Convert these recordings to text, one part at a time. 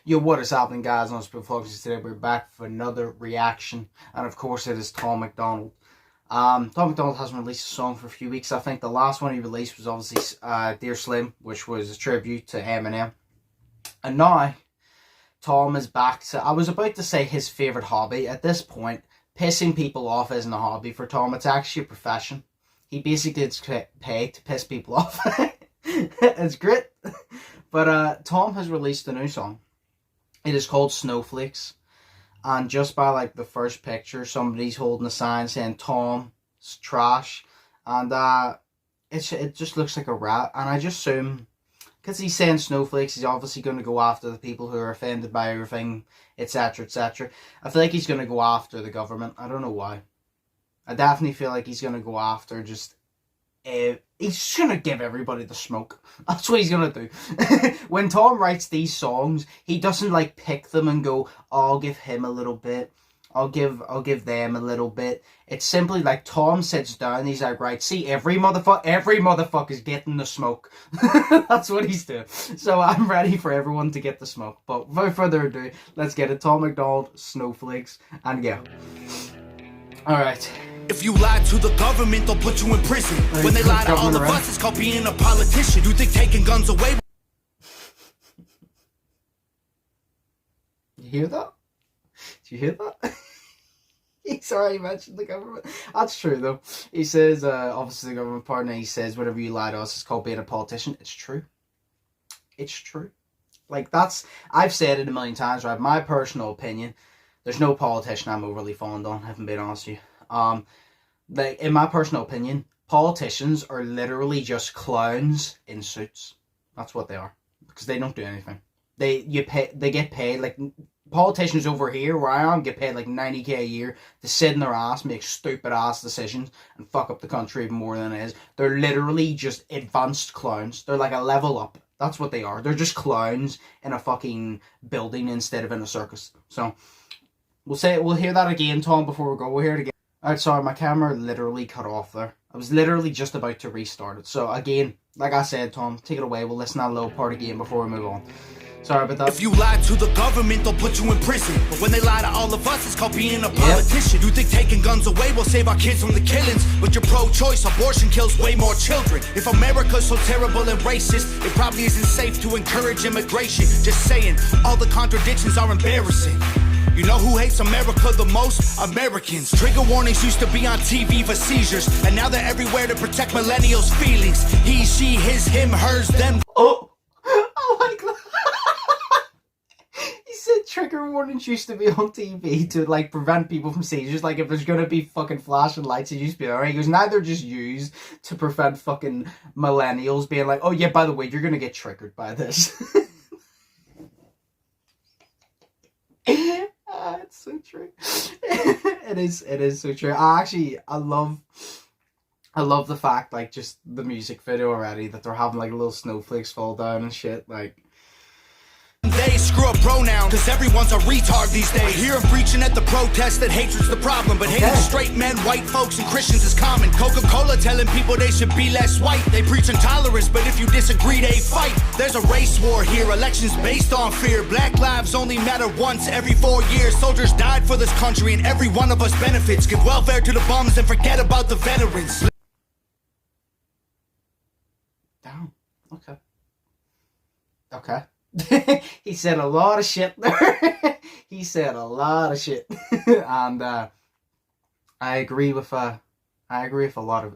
Yo, what is happening, guys? Undisputed Vlogs. Today we're back for another reaction, and of course it is Tom MacDonald. Tom MacDonald hasn't released a song for a few weeks. I think the last one he released was obviously Dear Slim, which was a tribute to Eminem. And now Tom is back to, I was about to say his favourite hobby. At this point, pissing people off isn't a hobby for Tom, it's actually a profession. He basically gets paid to piss people off. It's great. But Tom has released a new song. It is called Snowflakes, and just by like the first picture, somebody's holding a sign saying Tom's trash, and it just looks like a rat. And I just assume, because he's saying snowflakes, he's obviously going to go after the people who are offended by everything, etc, etc. I feel like he's going to go after the government. I don't know why. I definitely feel like he's going to go after just... he's just going to give everybody the smoke. That's what he's going to do. When Tom writes these songs, he doesn't like pick them and go, oh, I'll give him a little bit. I'll give them a little bit. It's simply like Tom sits down, he's like, right, see, every motherfucker's getting the smoke. That's what he's doing. So I'm ready for everyone to get the smoke. But without further ado, let's get it. Tom MacDonald, Snowflakes, and go. Alright. If you lie to the government, they'll put you in prison. When they lie to all of us, it's called being a politician. You think taking guns away... You hear that? Did you hear that? He's already mentioned the government. That's true, though. He says, obviously the government partner, he says, whatever you lie to us, it's called being a politician. It's true. It's true. Like, that's... I've said it a million times, right? My personal opinion, there's no politician I'm overly fond on, if I'm being honest with you. Like, in my personal opinion, politicians are literally just clowns in suits. That's what they are, because they don't do anything. They get paid, like, politicians over here where I am get paid like 90k a year to sit in their ass, make stupid ass decisions, and fuck up the country even more than it is. They're literally just advanced clowns. They're like a level up. That's what they are. They're just clowns in a fucking building instead of in a circus. So we'll hear that again, Tom, before we go. We'll hear it again. Alright, sorry, my camera literally cut off there. I was literally just about to restart it. So again, like I said, Tom, take it away. We'll listen to that little part again before we move on. Sorry about that. If you lie to the government, they'll put you in prison. But when they lie to all of us, it's called being a politician. You think taking guns away will save our kids from the killings, but you're pro-choice. Abortion kills way more children. If America's so terrible and racist, it probably isn't safe to encourage immigration. Just saying, all the contradictions are embarrassing. You know who hates America the most? Americans. Trigger warnings used to be on TV for seizures, and now they're everywhere to protect millennials' feelings. He, she, his, him, hers, them. Oh my god. He said trigger warnings used to be on TV to like prevent people from seizures. Like if there's gonna be fucking flashing lights, it used to be alright. He goes, now they're just used to prevent fucking millennials being like, oh yeah, by the way, you're gonna get triggered by this. It's so true. It is so true. I love the fact, like, just the music video already, that they're having like little snowflakes fall down and shit, like. They screw up pronouns, cause everyone's a retard these days. I hear them preaching at the protest that hatred's the problem, but hating straight men, white folks, and Christians is common. Coca-Cola telling people they should be less white. They preach intolerance, but if you disagree, they fight. There's a race war here, elections based on fear. Black lives only matter once every 4 years. Soldiers died for this country, and every one of us benefits. Give welfare to the bums and forget about the veterans. Damn. Okay. Okay. He said a lot of shit there. He said a lot of shit. And I agree with a lot of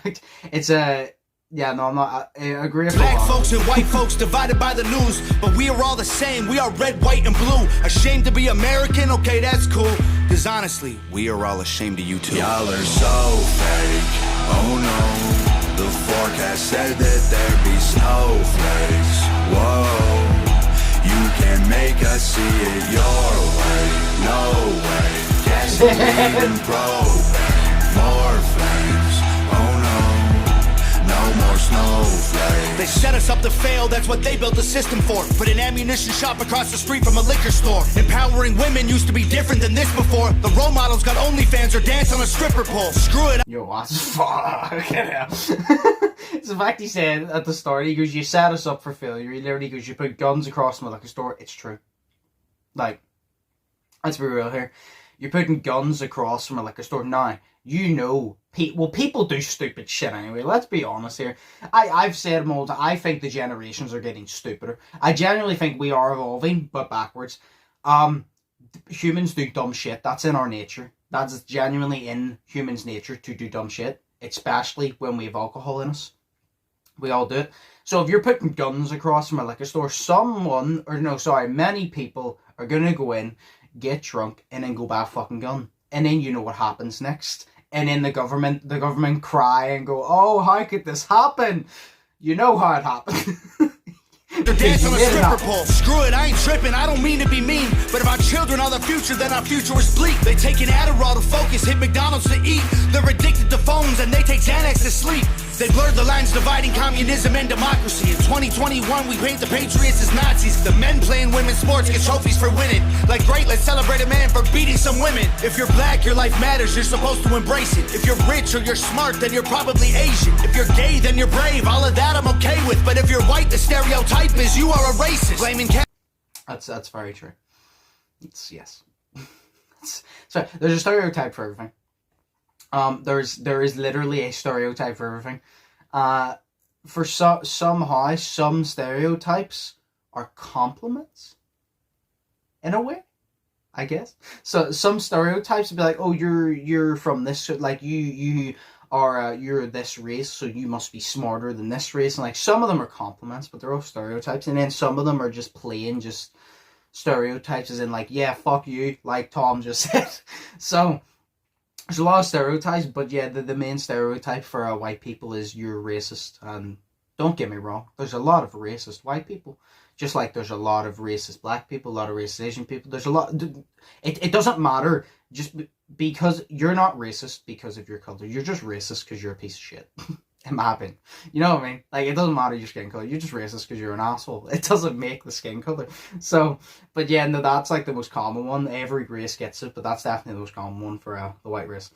it. It's a yeah, no, I'm not. I agree with Black folks and white folks divided by the news, but we are all the same. We are red, white, and blue. Ashamed to be American? Okay, that's cool. Cause honestly, we are all ashamed of you too. Y'all are so fake. Oh no. The forecast said that there'd be snowflakes. Whoa, you can make us see it your way. No way. Gasoline and propane. More flames. Oh no. No more snowflakes. They set us up to fail, that's what they built the system for. Put an ammunition shop across the street from a liquor store. Empowering women used to be different than this before. The role models got OnlyFans or dance on a stripper pole. Screw it. Yo, what the fuck? It's the fact he said at the start, he goes, you set us up for failure. He literally goes, you put guns across from a liquor store. It's true. Like, let's be real here. You're putting guns across from a liquor store. Now, you know, people do stupid shit anyway. Let's be honest here. I've said them all the time. I think the generations are getting stupider. I genuinely think we are evolving, but backwards. Humans do dumb shit. That's in our nature. That's genuinely in humans' nature to do dumb shit, especially when we have alcohol in us. We all do it. So if you're putting guns across from a liquor store, many people are going to go in, get drunk, and then go buy a fucking gun. And then you know what happens next. And then the government cry and go, oh, how could this happen? You know how it happened. They're dancing on a stripper pole. Screw it, I ain't tripping, I don't mean to be mean. But if our children are the future, then our future is bleak. They take an Adderall to focus, hit McDonald's to eat. They're addicted to phones and they take Xanax to sleep. They blurred the lines dividing communism and democracy. In 2021, we paint the patriots as Nazis. The men playing women's sports get trophies for winning. Like, great, let's celebrate a man for beating some women. If you're black, your life matters, you're supposed to embrace it. If you're rich or you're smart, then you're probably Asian. If you're gay, then you're brave, all of that I'm okay with. But if you're white, the stereotype is you are a racist. Blaming That's very true. Yes. So, there's a stereotype for everything. There is literally a stereotype for everything. Somehow some stereotypes are compliments in a way, I guess. So some stereotypes would be like, oh, you're from this, like you are you're this race, so you must be smarter than this race. And like some of them are compliments, but they're all stereotypes. And then some of them are just plain just stereotypes, as in like, yeah, fuck you, like Tom just said. So there's a lot of stereotypes, but yeah, the main stereotype for white people is you're racist. And don't get me wrong, there's a lot of racist white people, just like there's a lot of racist black people, a lot of racist Asian people. There's a lot. It doesn't matter just because you're not racist because of your color. You're just racist because you're a piece of shit. In my opinion, you know what I mean? Like, it doesn't matter your skin color. You're just racist because you're an asshole. It doesn't make the skin color. So, but yeah, no, that's like the most common one. Every race gets it, but that's definitely the most common one for the white race.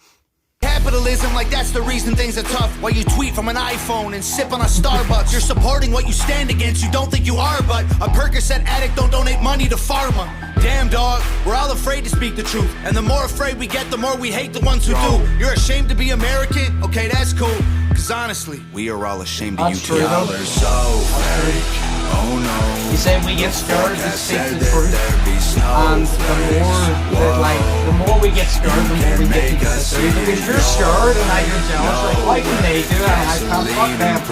Capitalism, like that's the reason things are tough. While you tweet from an iPhone and sip on a Starbucks, you're supporting what you stand against. You don't think you are, but a Percocet addict don't donate money to pharma. Damn, dog, we're all afraid to speak the truth. And the more afraid we get, the more we hate the ones who do. You're ashamed to be American? Okay, that's cool. Cause honestly, we are all ashamed of you too. Y'all are so fake. Oh no. You say we get scared to speak the truth. And the more we get scared, the more we get to the truth. Because you're scared and now you're jealous. Like, why can they do it? I can't fuck them.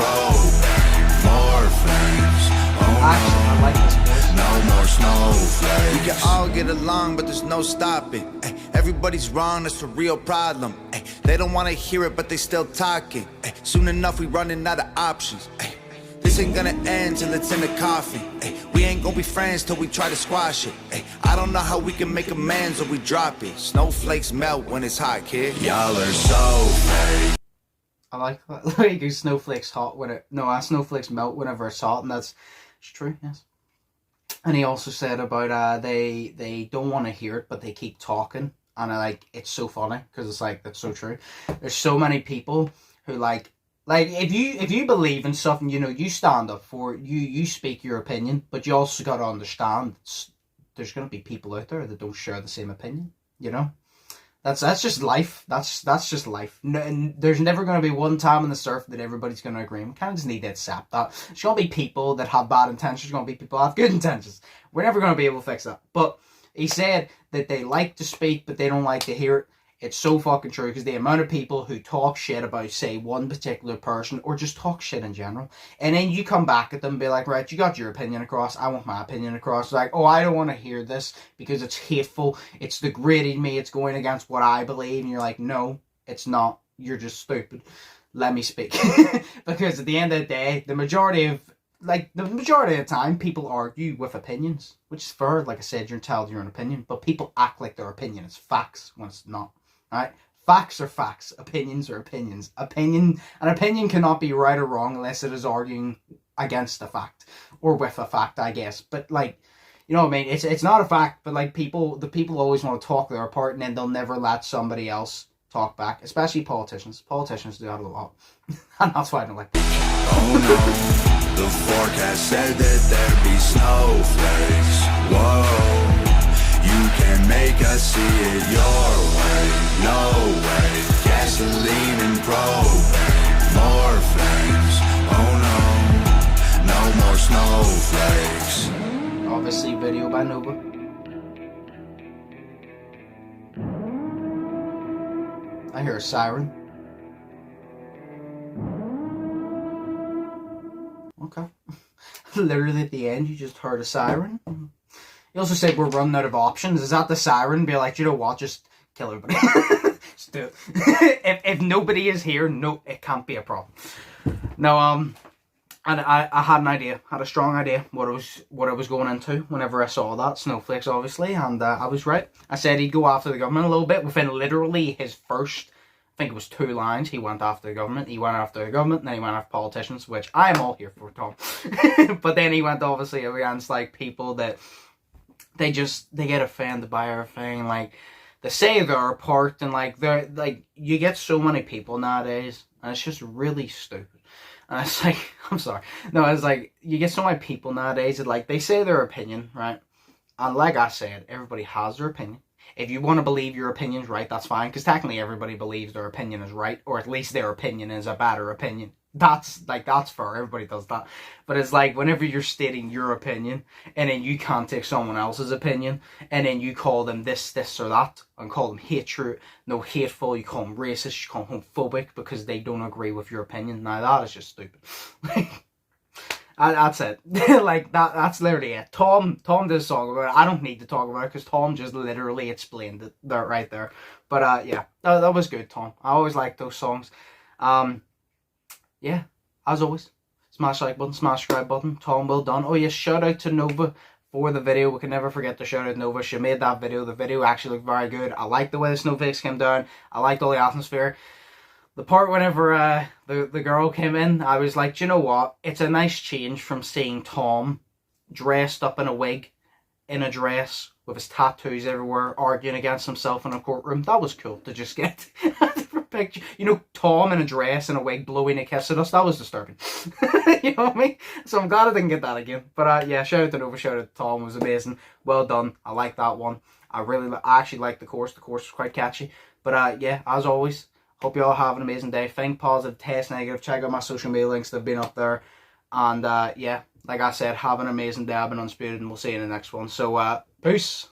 More flames. Actually, I like this voice. No more snowflakes. We can all get along, but there's no stopping. Ay, everybody's wrong, that's a real problem. Ay, they don't want to hear it, but they still talking. Ay, soon enough, we running out of options. Ay, this ain't gonna end till it's in the coffin. Ay, we ain't gonna be friends till we try to squash it. Ay, I don't know how we can make amends or we drop it. Snowflakes melt when it's hot, kid. Y'all are so fake. I like that. Like, you go, snowflakes hot when it... No, snowflakes melt whenever it's hot, and that's true, yes. And he also said about they don't want to hear it, but they keep talking. And it's so funny, because it's like, that's so true. There's so many people who like if you believe in something, you know, you stand up for it, you speak your opinion, but you also got to understand there's going to be people out there that don't share the same opinion, you know? That's just life. That's just life. No, and there's never going to be one time in the surf that everybody's going to agree. We kind of just need to accept that. There's going to be people that have bad intentions. There's going to be people that have good intentions. We're never going to be able to fix that. But he said that they like to speak, but they don't like to hear it. It's so fucking true, because the amount of people who talk shit about, say, one particular person, or just talk shit in general, and then you come back at them and be like, right, you got your opinion across, I want my opinion across. It's like, oh, I don't want to hear this because it's hateful, it's degrading me, it's going against what I believe. And you're like, no, it's not, you're just stupid. Let me speak. Because at the end of the day, the majority of the time, people argue with opinions, which is fair. Like I said, you're entitled to your own opinion, but people act like their opinion is facts when it's not. Right? Facts are facts. Opinions are opinions. An opinion cannot be right or wrong unless it is arguing against a fact. Or with a fact, I guess. But, like, you know what I mean? It's not a fact, but, like, the people always want to talk their part, and then they'll never let somebody else talk back. Especially politicians. Politicians do that a lot. And that's why I don't like them. Oh no, the forecast said that there'd be snowflakes. Whoa, you can make us see it your way. No way, gasoline and propane. More flames, oh no, no more snowflakes. Obviously, video by Nova. I hear a siren. Okay. Literally at the end, you just heard a siren. He also said we're running out of options. Is that the siren? Be like, you know what? Just kill everybody. Just do it. If nobody is here, no, it can't be a problem. No, and I had an idea, had a strong idea what I was going into whenever I saw that Snowflakes, obviously, and I was right. I said he'd go after the government a little bit within literally his first, I think it was 2 lines. He went after the government. He went after the government, and then he went after politicians, which I am all here for, Tom. But then he went obviously against like people that they get offended by everything, like they say they're apart, and like they're like you get so many people nowadays, and it's just really stupid. And it's like, I'm sorry. No, it's like, you get so many people nowadays that, like, they say their opinion, right? And like I said, everybody has their opinion. If you want to believe your opinion's right, that's fine. Because technically everybody believes their opinion is right. Or at least their opinion is a better opinion. That's fair. Everybody does that. But it's like, whenever you're stating your opinion, and then you can't take someone else's opinion, and then you call them this or that, and call them hateful, you call them racist, you call them homophobic, because they don't agree with your opinion. Now, that is just stupid. That's it. Like, that's literally it. Tom did a song about it. I don't need to talk about it, because Tom just literally explained it there, right there. But, yeah, that was good, Tom. I always like those songs. Yeah, as always, smash like button, smash subscribe button. Tom, well done. Oh yes, shout out to Nova for the video. We can never forget to shout out Nova. She made that video. The video actually looked very good. I liked the way the snowflakes came down. I liked all the atmosphere. The part whenever the girl came in, I was like, do you know what? It's a nice change from seeing Tom dressed up in a wig, in a dress, with his tattoos everywhere, arguing against himself in a courtroom. That was cool to just get a picture. You know, Tom in a dress and a wig blowing a kiss at us. That was disturbing. You know what I mean? So I'm glad I didn't get that again. But yeah, shout out to Nova, shout out to Tom. It was amazing. Well done. I like that one. I actually like the chorus. The chorus was quite catchy. But yeah, as always, hope you all have an amazing day. Think positive, test negative. Check out my social media links. They've been up there. And yeah, like I said, have an amazing day. I've been Undisputed, and we'll see you in the next one. So peace.